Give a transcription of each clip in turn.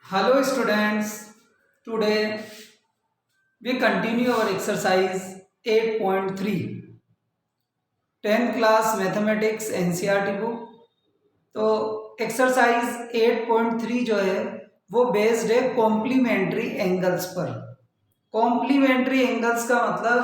Hello students, today we continue our exercise 8.3 10th class mathematics NCERT book. तो exercise 8.3 जो है वो based है कॉम्प्लीमेंट्री एंगल्स पर। कॉम्प्लीमेंट्री एंगल्स का मतलब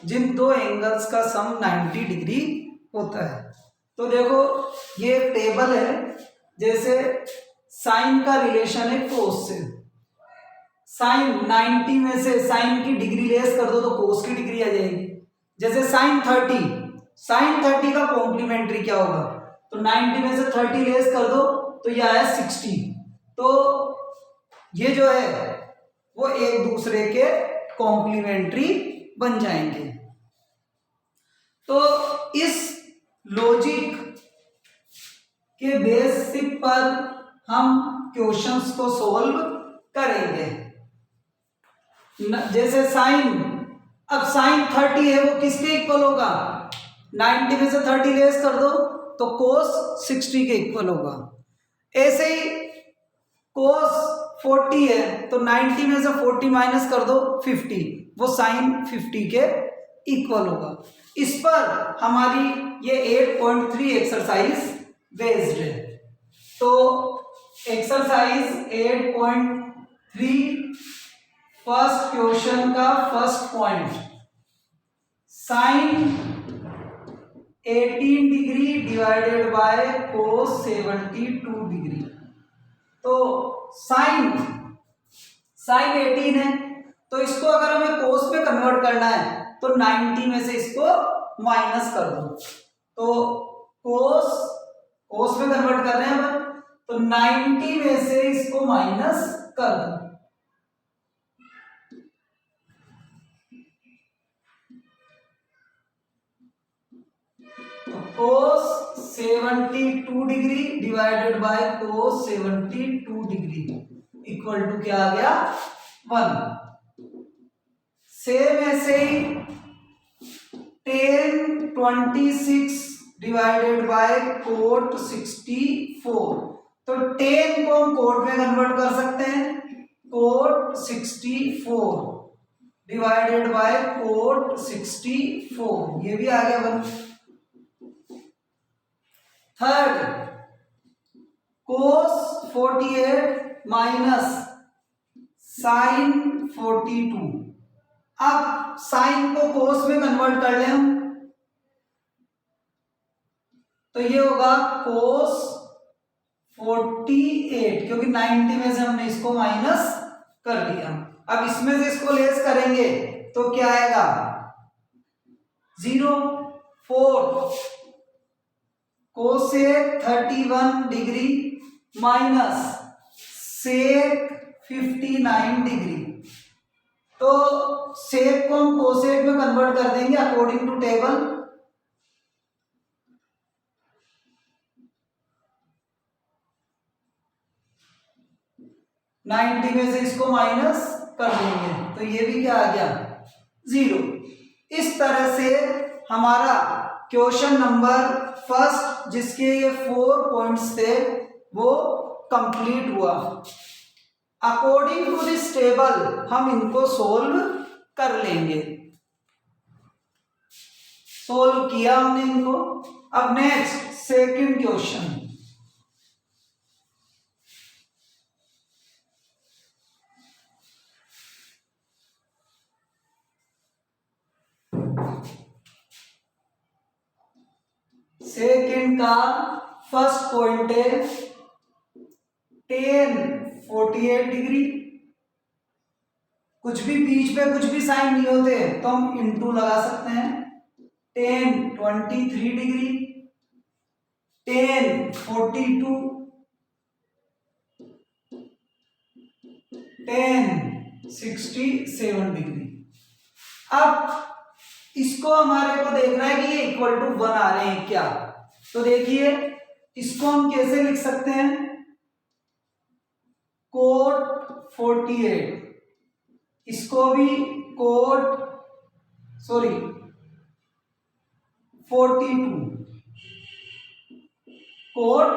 जिन दो एंगल्स का सम 90 डिग्री होता है। तो देखो ये टेबल है, जैसे साइन का रिलेशन है कोस से। साइन 90 में से साइन की डिग्री लेस कर दो तो कोस की डिग्री आ जाएगी। जैसे साइन 30 का कॉम्प्लीमेंट्री क्या होगा, तो 90 में से 30 लेस कर दो तो यह आया 60। तो ये जो है वो एक दूसरे के कॉम्प्लीमेंट्री बन जाएंगे। तो इस लॉजिक के बेसिक पर हम क्वेश्चंस को सॉल्व करेंगे। जैसे साइन, अब साइन 30 है वो किसके इक्वल होगा, 90 में से 30 लेस कर दो तो कोस 60 के इक्वल होगा। ऐसे ही कोस 40 है तो 90 में से 40 माइनस कर दो 50, वो साइन 50 के इक्वल होगा। इस पर हमारी ये 8.3 एक्सरसाइज बेस्ड है। तो एक्सरसाइज 8.3 फर्स्ट क्वेश्चन का first point, sine 18 degree divided by cos 72 degree. तो साइन 18 है तो इसको अगर हमें कोस में कन्वर्ट करना है तो 90 में से इसको माइनस कर दो। तो कोस में कन्वर्ट कर रहे हैं हम, तो 90 में से इसको माइनस कर दो। Cos 72 degree divided by cos 72 degree equal to क्या आ गया, 1। सेम ऐसे ही tan 26 डिवाइडेड बाय कोट 64। तो tan को हम कोट में कन्वर्ट कर सकते हैं, कोट 64 डिवाइडेड बाय कोट 64, ये भी आ गया 1। थर्ड, कोस 48 माइनस साइन 42। अब साइन को कोस में कन्वर्ट कर लें हम तो ये होगा कोस 48, क्योंकि 90 में से हमने इसको माइनस कर दिया। अब इसमें से इसको लेस करेंगे तो क्या आएगा, 0। 4 cosec 31 degree minus sec 59 degree. तो सेक को हम कोसेक में कन्वर्ट कर देंगे अकॉर्डिंग टू टेबल। नाइन्टी में से इसको माइनस कर देंगे तो ये भी क्या आ गया, 0। इस तरह से हमारा क्वेश्चन नंबर फर्स्ट, जिसके ये 4 पॉइंट्स थे, वो कंप्लीट हुआ। अकॉर्डिंग टू दिस टेबल हम इनको सोल्व कर लेंगे। सोल्व किया हमने इनको। अब नेक्स्ट सेकंड क्वेश्चन, सेकंड का फर्स्ट पॉइंट है tan 48 डिग्री। कुछ भी बीच में कुछ भी साइन नहीं होते तो हम इंटू लगा सकते हैं। tan 23 degree, tan 42, tan 67 degree. अब इसको हमारे को देखना है कि ये इक्वल टू 1 आ रहे हैं क्या। तो देखिए इसको हम कैसे लिख सकते हैं, कोट 48, इसको भी कोट 42, कोट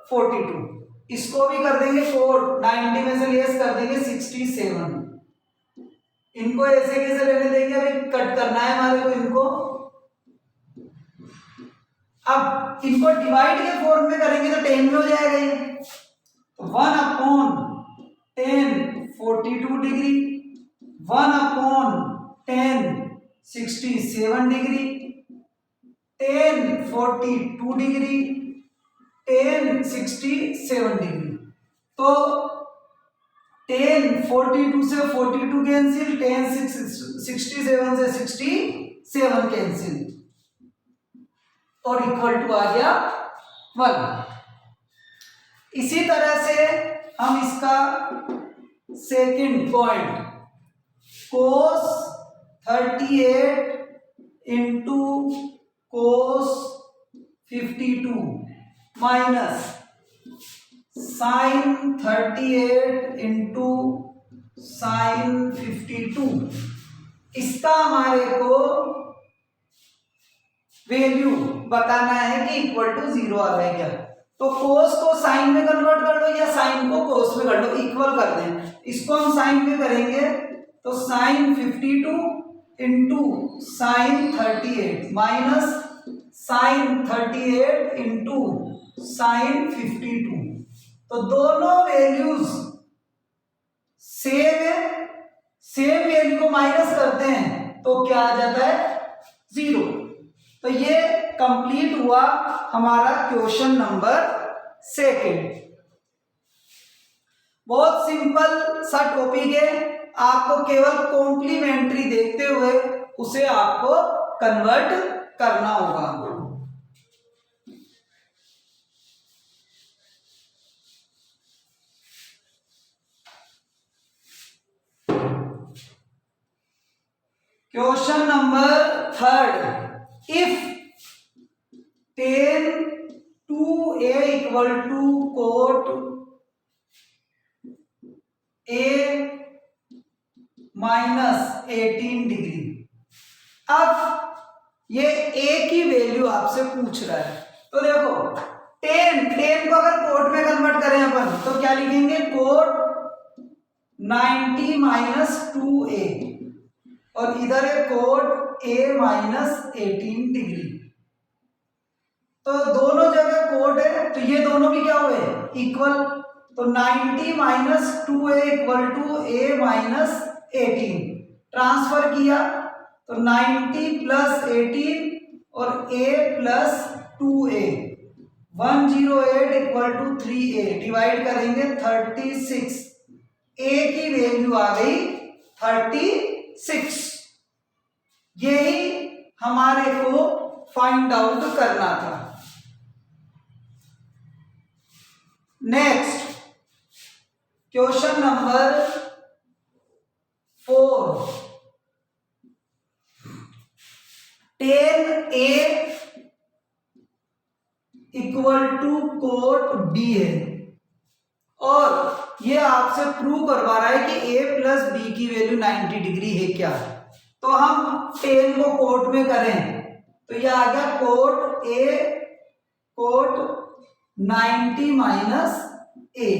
42। इसको भी कर देंगे कोट, 90 में से लेस कर देंगे 67। इनको ऐसे कैसे लेने देंगे, अभी कट करना है हमारे को इनको। अब इनको डिवाइड के फॉर्म में करेंगे तो 10 में हो जाएगा ये, तो 1/10 42 डिग्री, 1/10 67 डिग्री, 10 42 डिग्री, 10 67 डिग्री। तो 10 42 से 42 कैंसिल, 10 67 से 67 कैंसिल, और इक्वल टू आ गया 1। इसी तरह से हम इसका second point cos 38 into cos 52 minus sin 38 into sin 52, इसका हमारे को वैल्यू बताना है कि इक्वल टू 0 आ रहा है क्या। तो cos को sin में कन्वर्ट कर दो या sin को cos में कर दो, इक्वल कर दें। इसको हम sin में करेंगे तो sin 52 into sin 38 minus sin 38 into sin 52। तो दोनों वैल्यूज सेम है, सेम वैल्यू को माइनस करते हैं तो क्या आ जाता है 0। तो ये कंप्लीट हुआ हमारा क्वेश्चन नंबर सेकंड। बहुत सिंपल सा टॉपिक है, आपको केवल कॉम्प्लीमेंट्री देखते हुए उसे आपको कन्वर्ट करना होगा। Question number third, if 10 2a equal to cot a minus 18 degree. अब ये a की वैल्यू आपसे पूछ रहा है, तो देखो 10 को अगर कोट में कन्वर्ट करें अपन तो क्या लिखेंगे, कोट 90 माइनस 2a, और इधर है कोट a माइनस 18 डिग्री। तो दोनों जगह कोट है तो ये दोनों भी क्या हुए, इक्वल। तो 90 minus 2a equal to a minus 18, transfer किया तो 90 प्लस 18 और a plus 2a, 108 equal to 3a, divide करेंगे 36, a की वैल्यू आ गई 36। यही हमारे को फाइंड आउट करना था। Next question number 4, 10a equal to cot b है, और ये आपसे प्रूव करवा रहा है कि a प्लस बी की वैल्यू 90 डिग्री है क्या। तो हम 10 को कोट में करें तो ये आ गया cot a cot 90 minus a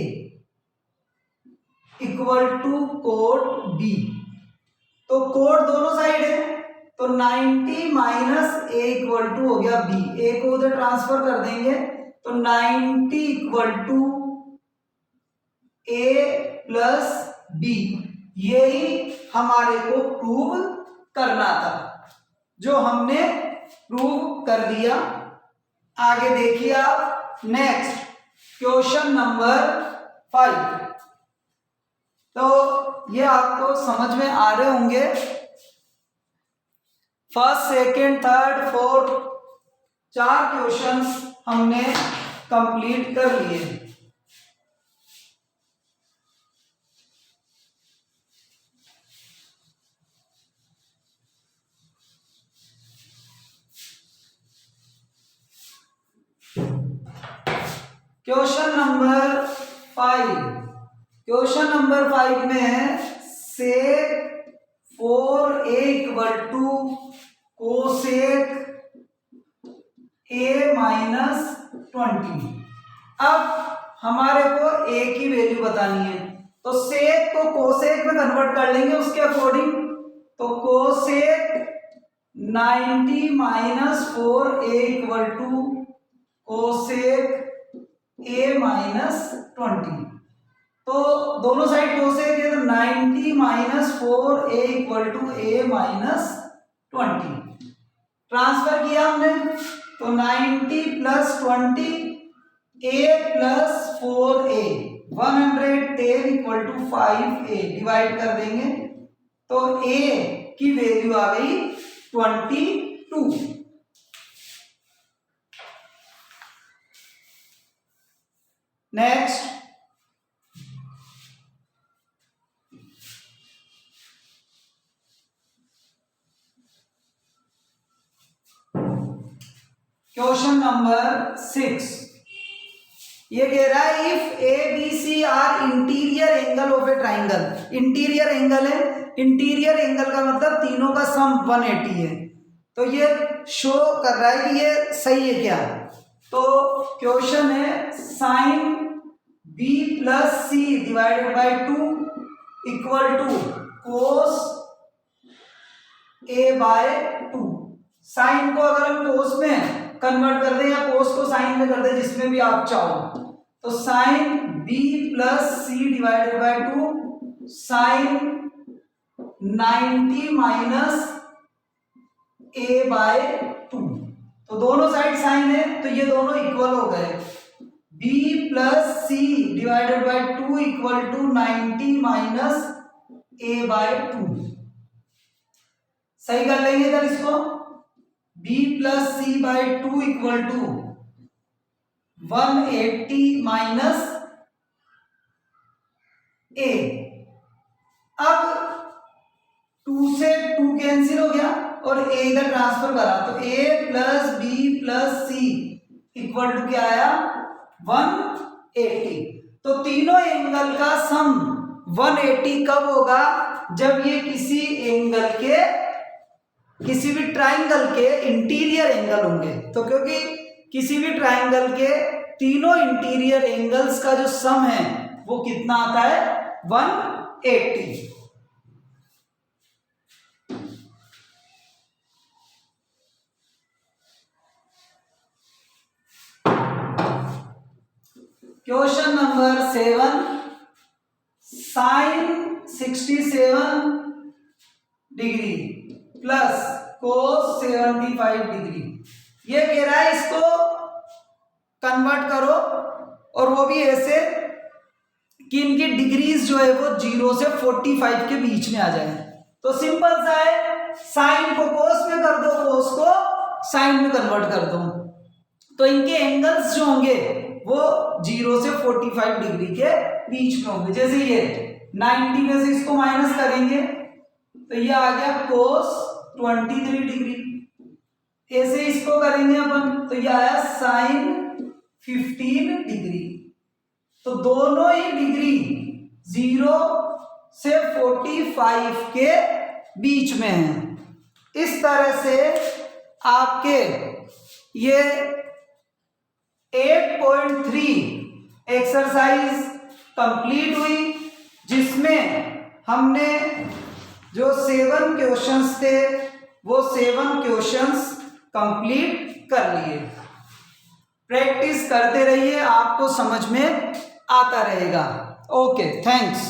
equal to cot b। तो कोट दोनों साइड है तो 90 माइनस a इक्वल टू हो गया b, a को उधर ट्रांसफर कर देंगे तो 90 equal to a plus b। यही हमारे को प्रूव करना था, जो हमने प्रूव कर दिया। आगे देखिए आप नेक्स्ट क्वेश्चन नंबर 5। तो ये आपको समझ में आ रहे होंगे, first second third fourth 4 questions हमने कंप्लीट कर लिए। क्वेश्चन नंबर 5, क्वेश्चन नंबर 5 में है sec 4a equal to cosec a minus 20। अब हमारे को a की वैल्यू बतानी है, तो सेक को कोसेक में कन्वर्ट कर लेंगे उसके अकॉर्डिंग। तो cosec 90 minus 4a equal to cosec a minus 20। तो दोनों साइड कोसेक है, तो 90 minus 4a equal to a minus 20। Transfer किया हमने, तो 90 plus 20 a plus 4a 110 equal to 5a divide कर देंगे, तो a की वैल्यू आ गई 22। Next, question number 6। ये कह रहा है if A B C are interior angle of a triangle. Interior angle है, इंटीरियर एंगल का मतलब तीनों का सम 180 है। तो ये शो कर रहा है कि ये सही है क्या। तो क्वेश्चन है sine B plus C divided by 2 equal to cos A by 2। Sine को अगर हम कोस में कन्वर्ट कर दें या कोस को साइन में कर दें, जिसमें भी आप चाहो, तो sine B plus C divided by 2 sine 90 minus A by 2। तो दोनों साइड साइन है, तो ये दोनों इक्वल हो गए। b plus C divided by 2 equal to 90 minus A by 2। सही कर लेंगे इधर इसको। b plus C by 2 equal to 180 minus a। अब 2 से 2 कैंसिल हो गया और a इधर ट्रांसफर करा, तो a plus B plus C equal to क्या आया 180। तो तीनों एंगल का सम 180 कब होगा, जब ये किसी एंगल के, किसी भी ट्राइंगल के इंटीरियर एंगल होंगे। तो क्योंकि किसी भी ट्राइंगल के तीनों इंटीरियर एंगल्स का जो सम है वो कितना आता है 180। Question number 7 sine 67 degree plus cos 75 degree. ये कह रहा है इसको कन्वर्ट करो, और वो भी ऐसे कि इनकी डिग्रीज जो है वो 0 से 45 के बीच में आ जाए। तो सिंपल सा है, साइन को कोस में कर दो, कोस को साइन में कन्वर्ट कर दो, तो इनके एंगल्स जो होंगे वो 0 से 45 डिग्री के बीच में होंगे। जैसे ये 90 में से इसको माइनस करेंगे तो ये आ गया कोस 23 डिग्री। ऐसे इसको करेंगे अपन तो ये आया साइन 15 डिग्री। तो दोनों ही डिग्री 0 से 45 के बीच में है। इस तरह से आपके ये 8.3 एक्सरसाइज कंप्लीट हुई, जिसमें हमने जो 7 क्वेश्चंस थे वो 7 क्वेश्चंस कंप्लीट कर लिए। प्रैक्टिस करते रहिए, आपको समझ में आता रहेगा। Okay, thanks.